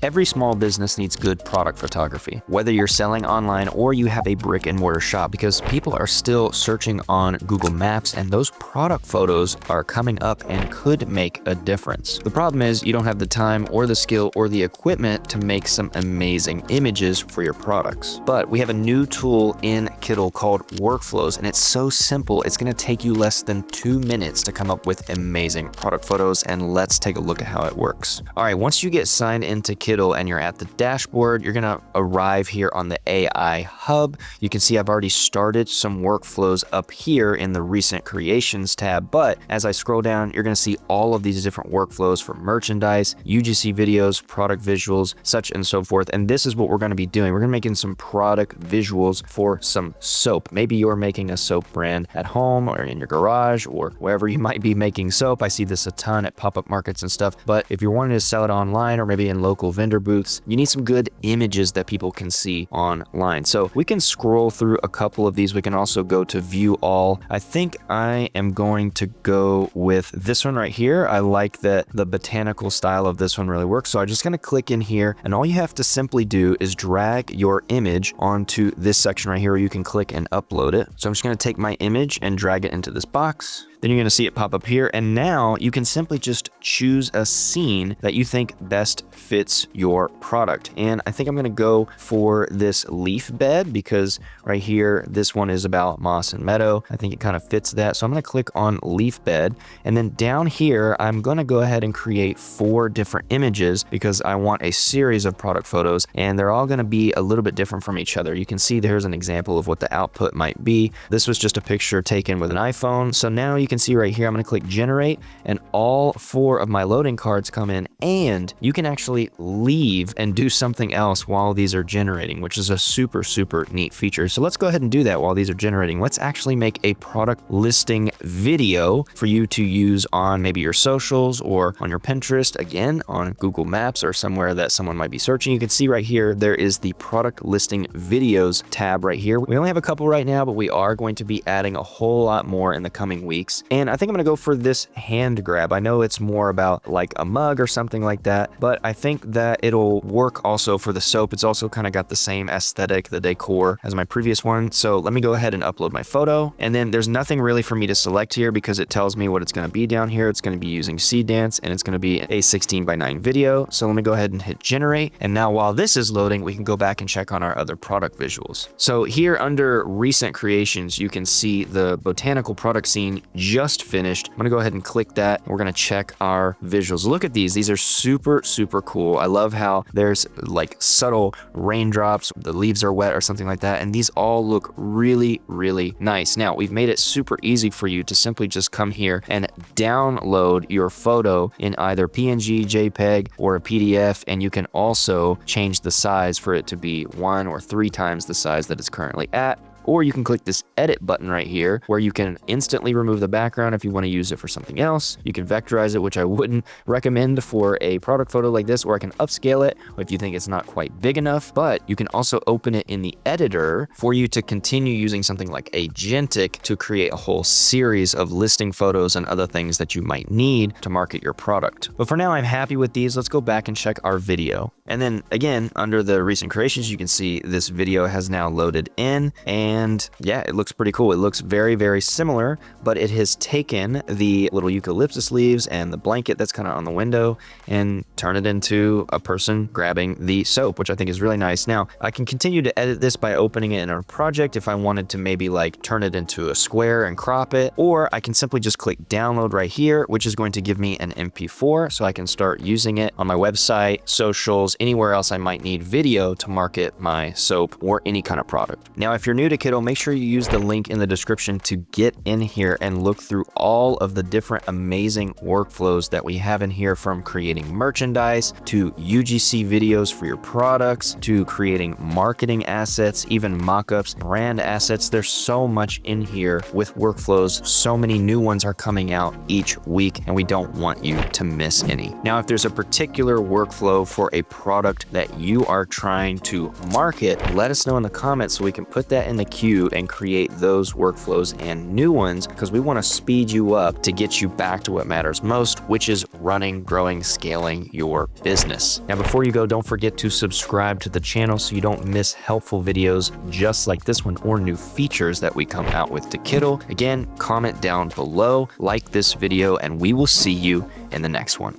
Every small business needs good product photography, whether you're selling online or you have a brick and mortar shop, because people are still searching on Google Maps and those product photos are coming up and could make a difference. The problem is you don't have the time or the skill or the equipment to make some amazing images for your products. But we have a new tool in Kittl called Workflows, and it's so simple. It's going to take you less than 2 minutes to come up with amazing product photos, and let's take a look at how it works. All right, once you get signed into Kittl and you're at the dashboard, you're going to arrive here on the AI Hub. You can see I've already started some workflows up here in the Recent Creations tab, but as I scroll down, you're going to see all of these different workflows for merchandise, UGC videos, product visuals, such and so forth. And this is what we're going to be doing. We're going to be making some product visuals for some soap. Maybe you're making a soap brand at home or in your garage or wherever you might be making soap. I see this a ton at pop-up markets and stuff. But if you're wanting to sell it online or maybe in local vendor booths, you need some good images that people can see online. So we can scroll through a couple of these. We can also go to view all. I think I am going to go with this one right here. I like that the botanical style of this one really works. So I'm just going to click in here, and all you have to simply do is drag your image onto this section right here where you can click and upload it. So I'm just going to take my image and drag it into this box. Then you're going to see it pop up here, and now you can simply just choose a scene that you think best fits your product. And I think I'm going to go for this leaf bed because right here, this one is about moss and meadow. I think it kind of fits that. So I'm going to click on leaf bed, and then down here, I'm going to go ahead and create 4 different images because I want a series of product photos, and they're all going to be a little bit different from each other. You can see there's an example of what the output might be. This was just a picture taken with an iPhone. So now you can see right here, I'm going to click generate, and all 4 of my loading cards come in, and you can actually leave and do something else while these are generating, which is a super neat feature. So let's go ahead and do that while these are generating. Let's actually make a product listing video for you to use on maybe your socials or on your Pinterest, again, on Google Maps or somewhere that someone might be searching. You can see right here, there is the product listing videos tab right here. We only have a couple right now, but we are going to be adding a whole lot more in the coming weeks. And I think I'm going to go for this hand grab. I know it's more about like a mug or something like that, but I think that it'll work also for the soap. It's also kind of got the same aesthetic, the decor, as my previous one. So let me go ahead and upload my photo. And then there's nothing really for me to select here because it tells me what it's going to be down here. It's going to be using Seed Dance, and it's going to be a 16:9 video. So let me go ahead and hit generate. And now while this is loading, we can go back and check on our other product visuals. So here under Recent Creations, you can see the botanical product scene just finished. I'm gonna go ahead and click that. We're gonna check our visuals. Look at these. These are super cool. I love how there's like subtle raindrops, the leaves are wet or something like that, and these all look really nice. Now, we've made it super easy for you to simply just come here and download your photo in either PNG, JPEG, or a PDF, and you can also change the size for it to be 1 or 3 times the size that it's currently at. Or you can click this edit button right here where you can instantly remove the background if you want to use it for something else. You can vectorize it, which I wouldn't recommend for a product photo like this, or I can upscale it if you think it's not quite big enough. But you can also open it in the editor for you to continue using something like Agentic to create a whole series of listing photos and other things that you might need to market your product. But for now, I'm happy with these. Let's go back and check our video. And then again, under the Recent Creations, you can see this video has now loaded in, and yeah, it looks pretty cool. It looks very similar, but it has taken the little eucalyptus leaves and the blanket that's kind of on the window and turn it into a person grabbing the soap, which I think is really nice. Now, I can continue to edit this by opening it in a project if I wanted to maybe like turn it into a square and crop it, or I can simply just click download right here, which is going to give me an MP4 so I can start using it on my website, socials, anywhere else I might need video to market my soap or any kind of product. Now, if you're new to Kittl, make sure you use the link in the description to get in here and look through all of the different amazing workflows that we have in here, from creating merchandise to UGC videos for your products to creating marketing assets, even mockups, brand assets. There's so much in here with workflows. So many new ones are coming out each week, and we don't want you to miss any. Now, if there's a particular workflow for a product that you are trying to market, let us know in the comments so we can put that in the queue and create those workflows and new ones, because we want to speed you up to get you back to what matters most, which is running, growing, scaling your business. Now, before you go, don't forget to subscribe to the channel so you don't miss helpful videos just like this one or new features that we come out with to Kittl. Again, comment down below, like this video, and we will see you in the next one.